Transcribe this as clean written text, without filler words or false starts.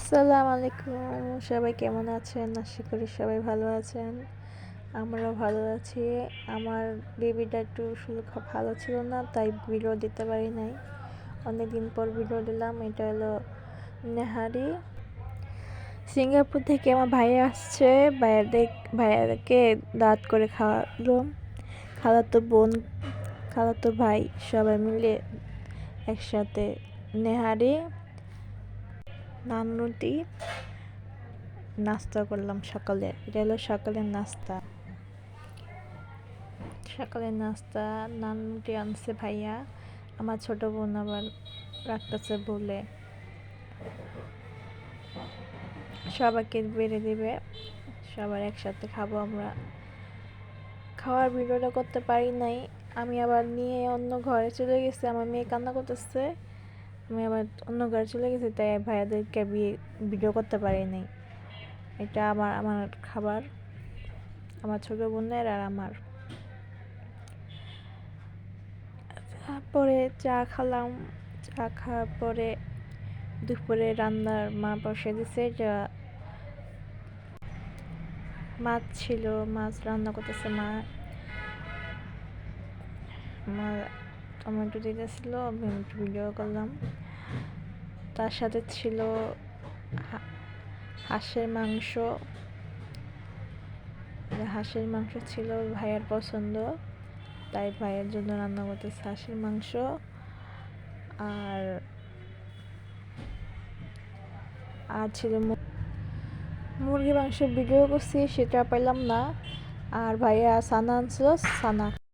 আসসালামু আলাইকুম, সবাই কেমন আছেন? আশা করি সবাই ভালো আছেন। আমরাও ভালো আছি। আমার বেবিটা একটু শরীর খুব ভালো ছিল না, তাই ভিডিও দিতে পারি নাই। অনেকদিন পর ভিডিও দিলাম। এটা হলো নেহারি। সিঙ্গাপুর থেকে আমার ভাইয়া আসছে। ভাইয়াকে দাঁত করে খাওয়ালো। খালাতো বোন, খালাতো ভাই সবাই মিলে একসাথে নেহারি, নান রুটি নাস্তা করলাম সকালে। এটা হলো সকালের নাস্তা। নান রুটি আনছে ভাইয়া। আমার ছোট বোন আবার রাখতেছে বলে সবাইকে বেড়ে দিবে, সবার একসাথে খাবো আমরা। খাওয়ার ভিডিওটা করতে পারি নাই। আমি আবার নিয়ে অন্য ঘরে চলে গেছি। আমার মেয়ে কান্না করতেছে, আমি আবার অন্য ঘরে চলে গেছি, তাই ভাইয়াদেরকে ভিডিও করতে পারি নাই। এটা আমার খাবার, আমার ছোট বোনের আর আমার। তারপরে চা খালাম। চা খাওয়ার পরে দুপুরে রান্নার মা বসে দিছে। যা মাছ ছিল, মাছ রান্না করতেছে মা। মা টমেটো দিতেছিল, আমি একটু ভিডিও করলাম। তার সাথে ছিল হাঁসের মাংস। হাঁসের মাংস ছিল ভাইয়ার পছন্দ, তাই ভাইয়ের জন্য রান্না করতেছে হাঁসের মাংস। আর আর ছিল মুরগি মাংস। ভিডিও করছি, সেটা পাইলাম না। আর ভাইয়া সানা আনছিল, সানা